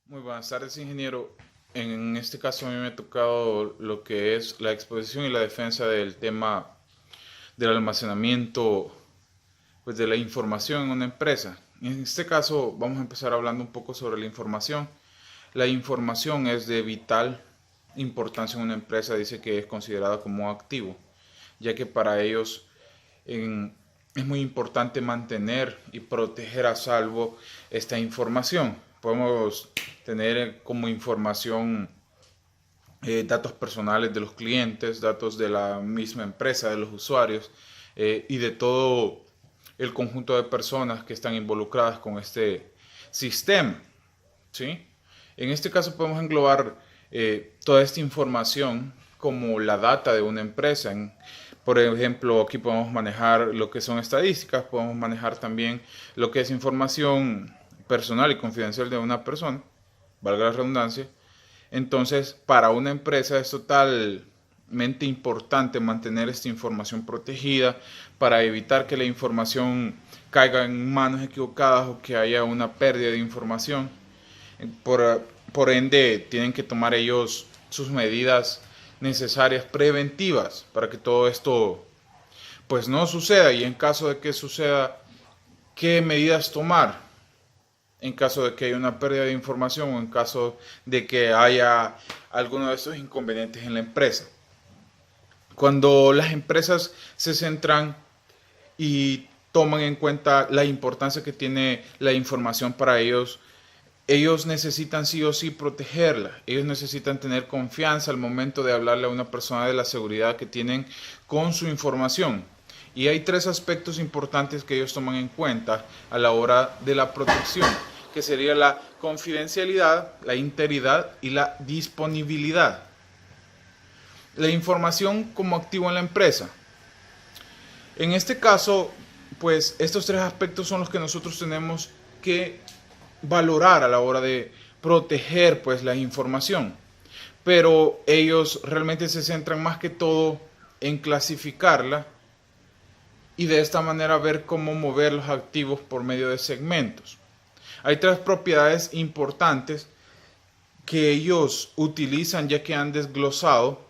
Muy buenas tardes, ingeniero. En este caso a mí me ha tocado lo que es la exposición y la defensa del tema del almacenamiento, pues de la información en una empresa. En este caso vamos a empezar hablando un poco sobre la información. La información es de vital importancia en una empresa, dice que es considerada como activo, ya que para ellos en- es muy importante mantener y proteger a salvo esta información. Podemos tener como información datos personales de los clientes, datos de la misma empresa, de los usuarios y de todo el conjunto de personas que están involucradas con este sistema. ¿Sí? En este caso podemos englobar toda esta información como la data de una empresa. Por ejemplo, aquí podemos manejar lo que son estadísticas, podemos manejar también lo que es información personal y confidencial de una persona, valga la redundancia. Entonces, para una empresa es totalmente importante mantener esta información protegida para evitar que la información caiga en manos equivocadas o que haya una pérdida de información. Por ende, tienen que tomar ellos sus medidas necesarias preventivas para que todo esto pues no suceda, y en caso de que suceda, qué medidas tomar en caso de que haya una pérdida de información o en caso de que haya alguno de estos inconvenientes en la empresa. Cuando las empresas se centran y toman en cuenta la importancia que tiene la información para ellos, ellos necesitan sí o sí protegerla. Ellos necesitan tener confianza al momento de hablarle a una persona de la seguridad que tienen con su información. Y hay tres aspectos importantes que ellos toman en cuenta a la hora de la protección, que sería la confidencialidad, la integridad y la disponibilidad. La información como activo en la empresa. En este caso, pues estos tres aspectos son los que nosotros tenemos que valorar a la hora de proteger pues la información, pero ellos realmente se centran más que todo en clasificarla y de esta manera ver cómo mover los activos por medio de segmentos. Hay tres propiedades importantes que ellos utilizan, ya que han desglosado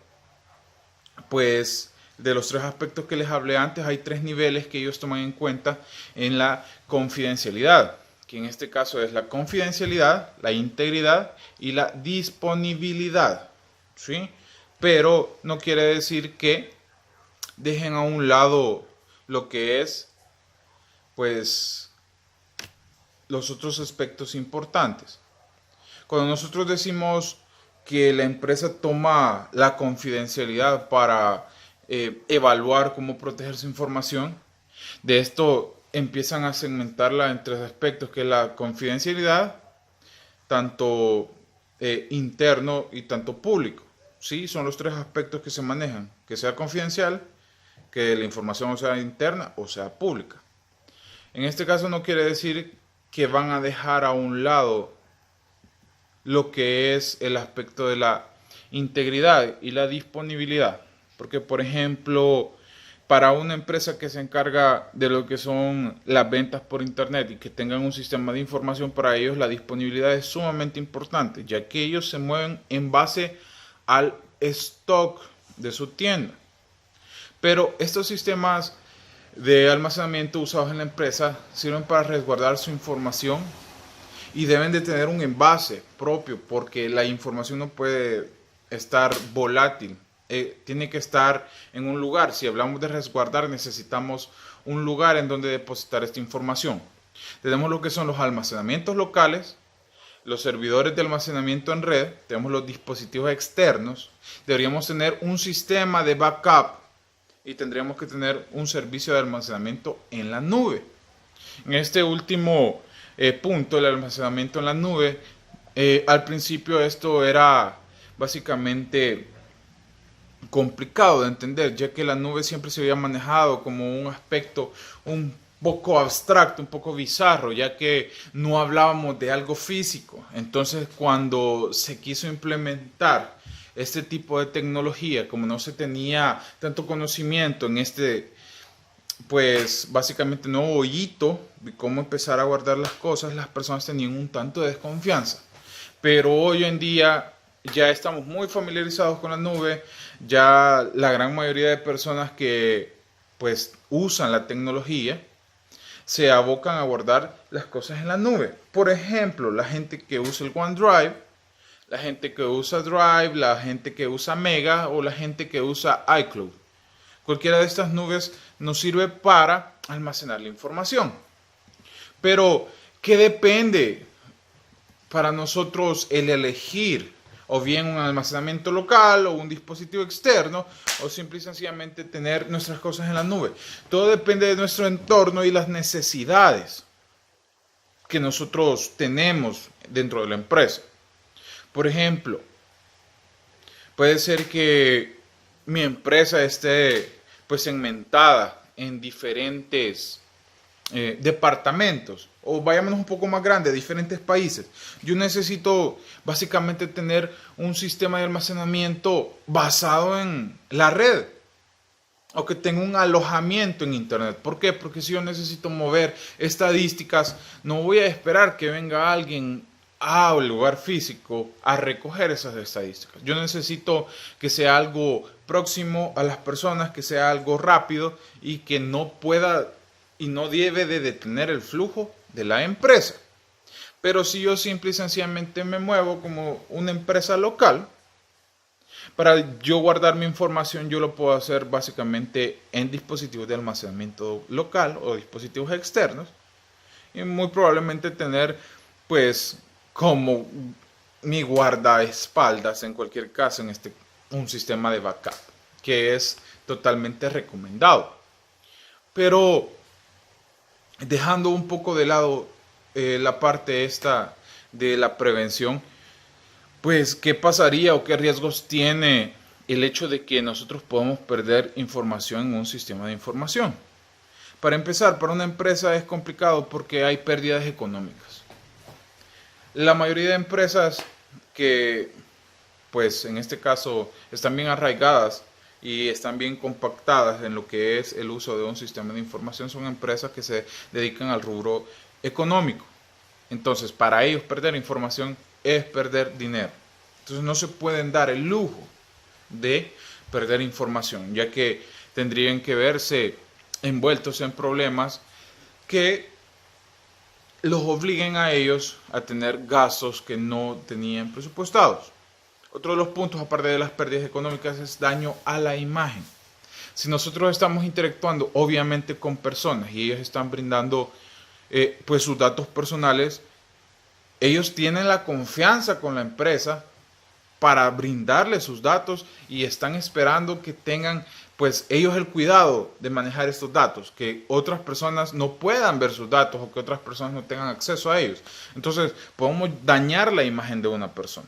pues de los tres aspectos que les hablé antes. Hay tres niveles que ellos toman en cuenta en la confidencialidad, que en este caso es la confidencialidad, la integridad y la disponibilidad, ¿sí? Pero no quiere decir que dejen a un lado lo que es, pues, los otros aspectos importantes. Cuando nosotros decimos que la empresa toma la confidencialidad para evaluar cómo proteger su información, de esto empiezan a segmentarla en tres aspectos, que es la confidencialidad, tanto interno y tanto público. ¿Sí? Son los tres aspectos que se manejan, que sea confidencial, que la información sea interna o sea pública. En este caso no quiere decir que van a dejar a un lado lo que es el aspecto de la integridad y la disponibilidad. Porque, por ejemplo, para una empresa que se encarga de lo que son las ventas por internet y que tengan un sistema de información para ellos, la disponibilidad es sumamente importante, ya que ellos se mueven en base al stock de su tienda. Pero estos sistemas de almacenamiento usados en la empresa sirven para resguardar su información y deben de tener un envase propio, porque la información no puede estar volátil. Tiene que estar en un lugar. Si hablamos de resguardar, necesitamos un lugar en donde depositar esta información. Tenemos lo que son los almacenamientos locales, los servidores de almacenamiento en red, tenemos los dispositivos externos. Deberíamos tener un sistema de backup y tendríamos que tener un servicio de almacenamiento en la nube. En este último punto, el almacenamiento en la nube, al principio esto era básicamente complicado de entender, ya que la nube siempre se había manejado como un aspecto un poco abstracto, un poco bizarro, ya que no hablábamos de algo físico. Entonces, cuando se quiso implementar este tipo de tecnología, como no se tenía tanto conocimiento en este, pues básicamente nuevo hito de cómo empezar a guardar las cosas, las personas tenían un tanto de desconfianza. pero hoy en día ya estamos muy familiarizados con la nube, ya la gran mayoría de personas que pues usan la tecnología se abocan a guardar las cosas en la nube. Por ejemplo, la gente que usa el OneDrive, la gente que usa Drive, la gente que usa Mega o la gente que usa iCloud. Cualquiera de estas nubes nos sirve para almacenar la información. Pero, ¿qué depende para nosotros el elegir o bien un almacenamiento local o un dispositivo externo o simple y sencillamente tener nuestras cosas en la nube? Todo depende de nuestro entorno y las necesidades que nosotros tenemos dentro de la empresa. Por ejemplo, puede ser que mi empresa esté pues segmentada en diferentes departamentos o vayámonos un poco más grande, diferentes países. Yo necesito básicamente tener un sistema de almacenamiento basado en la red o que tenga un alojamiento en internet. ¿Por qué? Porque si yo necesito mover estadísticas, no voy a esperar que venga alguien al lugar físico a recoger esas estadísticas. Yo necesito que sea algo próximo a las personas, que sea algo rápido y que no pueda y no debe de detener el flujo de la empresa. Pero si yo simple y sencillamente me muevo como una empresa local, para yo guardar mi información, yo lo puedo hacer básicamente en dispositivos de almacenamiento local o dispositivos externos y muy probablemente tener pues como mi guardaespaldas en cualquier caso un sistema de backup que es totalmente recomendado. Pero dejando un poco de lado la parte esta de la prevención, pues, ¿qué pasaría o qué riesgos tiene el hecho de que nosotros podamos perder información en un sistema de información? Para empezar, para una empresa es complicado porque hay pérdidas económicas. La mayoría de empresas que, pues, en este caso, están bien arraigadas y están bien compactadas en lo que es el uso de un sistema de información son empresas que se dedican al rubro económico. Entonces, para ellos perder información es perder dinero. Entonces no se pueden dar el lujo de perder información, ya que tendrían que verse envueltos en problemas que los obliguen a ellos a tener gastos que no tenían presupuestados. Otro de los puntos, aparte de las pérdidas económicas, es daño a la imagen. Si nosotros estamos interactuando obviamente con personas y ellos están brindando pues sus datos personales, ellos tienen la confianza con la empresa para brindarle sus datos y están esperando que tengan pues ellos el cuidado de manejar estos datos, que otras personas no puedan ver sus datos o que otras personas no tengan acceso a ellos. Entonces podemos dañar la imagen de una persona.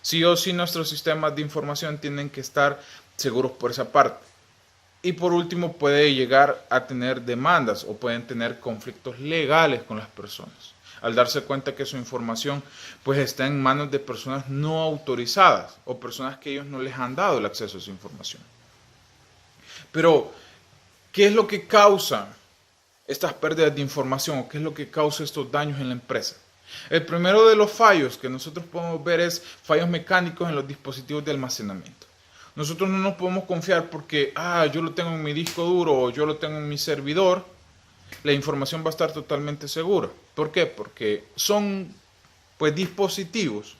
Sí o sí nuestros sistemas de información tienen que estar seguros por esa parte. Y por último puede llegar a tener demandas o pueden tener conflictos legales con las personas al darse cuenta que su información pues está en manos de personas no autorizadas o personas que ellos no les han dado el acceso a su información. Pero, ¿qué es lo que causa estas pérdidas de información o qué es lo que causa estos daños en la empresa? El primero de los fallos que nosotros podemos ver es fallos mecánicos en los dispositivos de almacenamiento. Nosotros no nos podemos confiar porque, yo lo tengo en mi disco duro o yo lo tengo en mi servidor, la información va a estar totalmente segura. ¿Por qué? Porque son pues dispositivos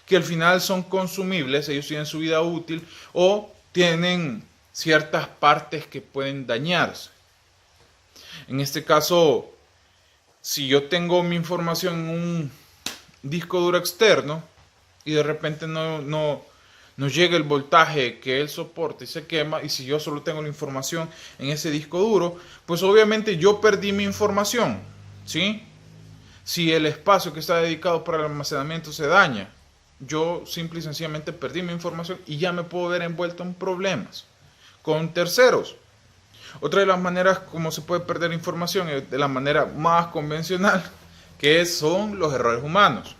que al final son consumibles, ellos tienen su vida útil o tienen ciertas partes que pueden dañarse. En este caso, si yo tengo mi información en un disco duro externo y de repente no llega el voltaje que él soporta y se quema, y si yo solo tengo la información en ese disco duro, pues obviamente yo perdí mi información, ¿sí? Si el espacio que está dedicado para el almacenamiento se daña, yo simple y sencillamente perdí mi información y ya me puedo ver envuelto en problemas con terceros. Otra de las maneras como se puede perder información es de la manera más convencional, que son los errores humanos.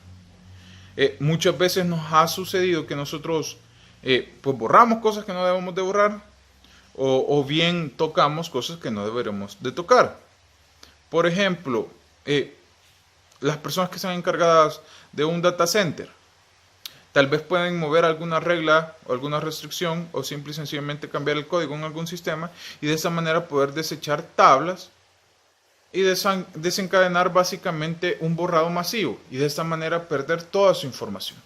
Muchas veces nos ha sucedido que nosotros pues borramos cosas que no debemos de borrar o bien tocamos cosas que no deberemos de tocar. Por ejemplo, las personas que están encargadas de un data center. Tal vez pueden mover alguna regla o alguna restricción o simple y sencillamente cambiar el código en algún sistema y de esa manera poder desechar tablas y desencadenar básicamente un borrado masivo y de esta manera perder toda su información.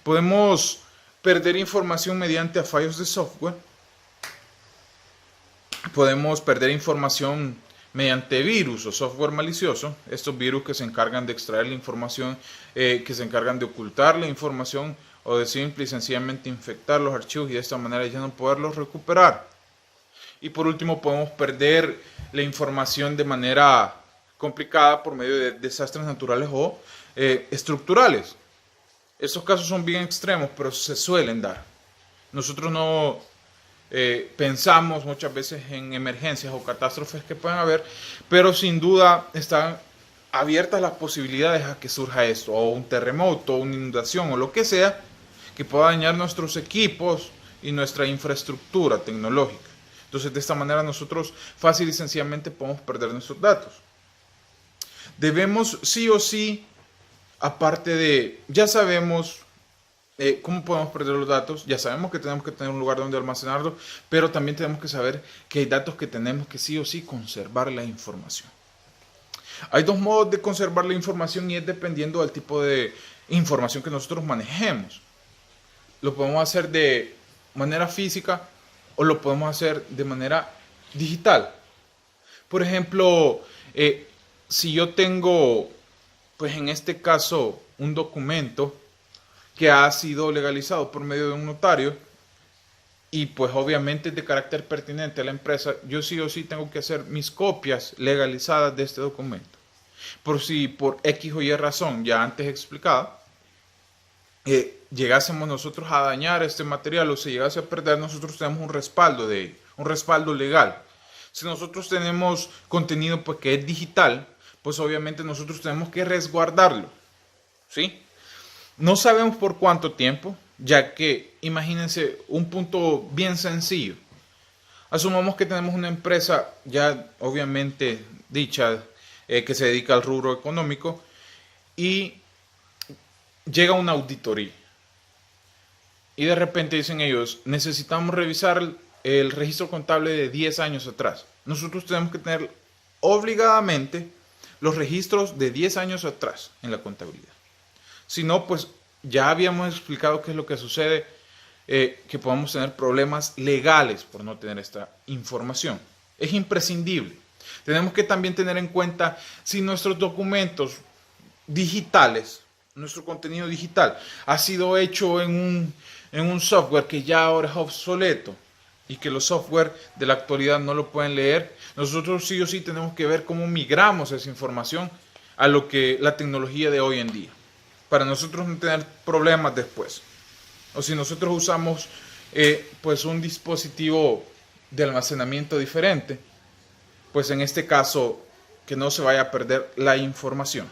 Podemos perder información mediante fallos de software. Podemos perder información mediante virus o software malicioso, estos virus que se encargan de extraer la información, que se encargan de ocultar la información o de simple y sencillamente infectar los archivos y de esta manera ya no poderlos recuperar. Y por último podemos perder la información de manera complicada por medio de desastres naturales o estructurales. Estos casos son bien extremos, pero se suelen dar. Nosotros no pensamos muchas veces en emergencias o catástrofes que pueden haber, pero sin duda están abiertas las posibilidades a que surja esto, o un terremoto, o una inundación, o lo que sea, que pueda dañar nuestros equipos y nuestra infraestructura tecnológica. Entonces, de esta manera nosotros fácil y sencillamente podemos perder nuestros datos. Debemos sí o sí, aparte de, ya sabemos cómo podemos perder los datos, ya sabemos que tenemos que tener un lugar donde almacenarlos, pero también tenemos que saber que hay datos que tenemos que sí o sí conservar la información. Hay dos modos de conservar la información y es dependiendo del tipo de información que nosotros manejemos. Lo podemos hacer de manera física o lo podemos hacer de manera digital. Por ejemplo, si yo tengo, pues en este caso, un documento que ha sido legalizado por medio de un notario y pues obviamente es de carácter pertinente a la empresa, yo sí o sí tengo que hacer mis copias legalizadas de este documento. Por si por X o Y razón, ya antes explicada, llegásemos nosotros a dañar este material o se llegase a perder, nosotros tenemos un respaldo de ello, un respaldo legal. Si nosotros tenemos contenido pues, que es digital, pues obviamente nosotros tenemos que resguardarlo, ¿sí? No sabemos por cuánto tiempo, ya que imagínense un punto bien sencillo. Asumamos que tenemos una empresa ya obviamente dicha que se dedica al rubro económico y llega una auditoría. Y de repente dicen ellos, necesitamos revisar el registro contable de 10 años atrás. Nosotros tenemos que tener obligadamente los registros de 10 años atrás en la contabilidad. Si no, pues ya habíamos explicado qué es lo que sucede, que podemos tener problemas legales por no tener esta información. Es imprescindible. Tenemos que también tener en cuenta si nuestros documentos digitales, nuestro contenido digital, ha sido hecho en un software que ya ahora es obsoleto y que los software de la actualidad no lo pueden leer. Nosotros sí o sí tenemos que ver cómo migramos esa información a lo que la tecnología de hoy en día, para nosotros no tener problemas después. O si nosotros usamos pues un dispositivo de almacenamiento diferente, pues en este caso que no se vaya a perder la información.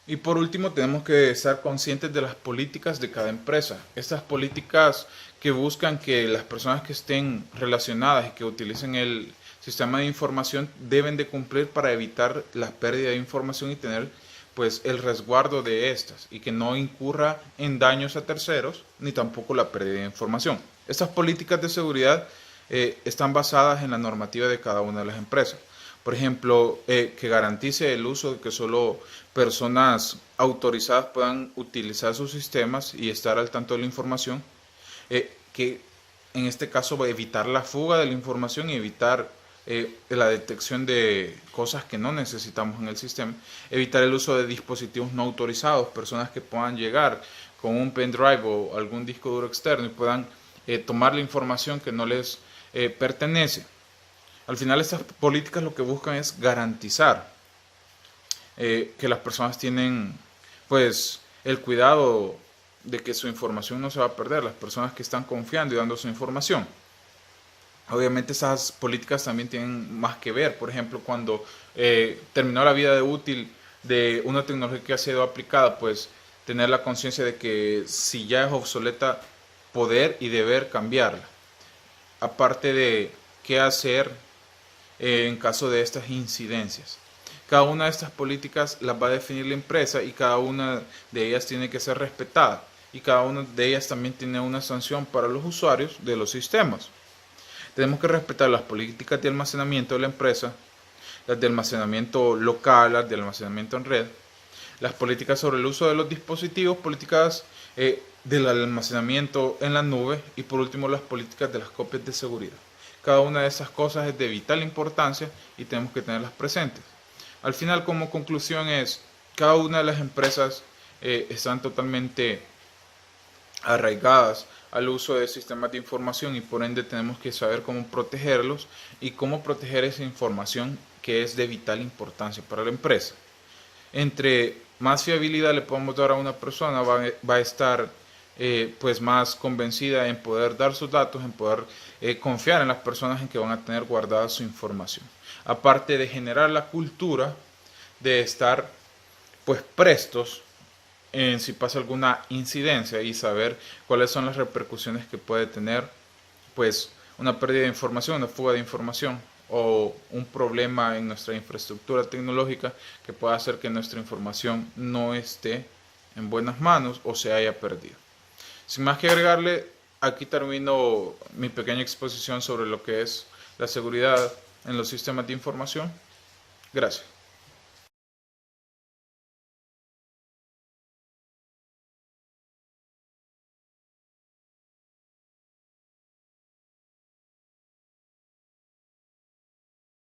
Y por último tenemos que estar conscientes de las políticas de cada empresa. Estas políticas que buscan que las personas que estén relacionadas y que utilicen el sistema de información deben de cumplir para evitar la pérdida de información y tener pues el resguardo de estas y que no incurra en daños a terceros ni tampoco la pérdida de información. Estas políticas de seguridad están basadas en la normativa de cada una de las empresas. Por ejemplo, que garantice el uso de que solo personas autorizadas puedan utilizar sus sistemas y estar al tanto de la información, que en este caso va a evitar la fuga de la información y evitar la detección de cosas que no necesitamos en el sistema, evitar el uso de dispositivos no autorizados, personas que puedan llegar con un pendrive o algún disco duro externo y puedan tomar la información que no les pertenece. Al final estas políticas lo que buscan es garantizar que las personas tienen pues el cuidado de que su información no se va a perder, las personas que están confiando y dando su información. Obviamente esas políticas también tienen más que ver, por ejemplo, cuando terminó la vida útil de una tecnología que ha sido aplicada, pues tener la conciencia de que si ya es obsoleta, poder y deber cambiarla. Aparte de qué hacer en caso de estas incidencias. Cada una de estas políticas las va a definir la empresa y cada una de ellas tiene que ser respetada. Y cada una de ellas también tiene una sanción para los usuarios de los sistemas. Tenemos que respetar las políticas de almacenamiento de la empresa, las de almacenamiento local, las de almacenamiento en red, las políticas sobre el uso de los dispositivos, políticas del almacenamiento en la nube y por último las políticas de las copias de seguridad. Cada una de esas cosas es de vital importancia y tenemos que tenerlas presentes. Al final, como conclusión es, cada una de las empresas están totalmente arraigadas al uso de sistemas de información y por ende tenemos que saber cómo protegerlos y cómo proteger esa información que es de vital importancia para la empresa. Entre más fiabilidad le podamos dar a una persona, va a estar pues más convencida en poder dar sus datos, en poder confiar en las personas en que van a tener guardada su información. Aparte de generar la cultura de estar pues prestos en si pasa alguna incidencia y saber cuáles son las repercusiones que puede tener pues una pérdida de información, una fuga de información o un problema en nuestra infraestructura tecnológica que pueda hacer que nuestra información no esté en buenas manos o se haya perdido. Sin más que agregarle, aquí termino mi pequeña exposición sobre lo que es la seguridad en los sistemas de información. Gracias.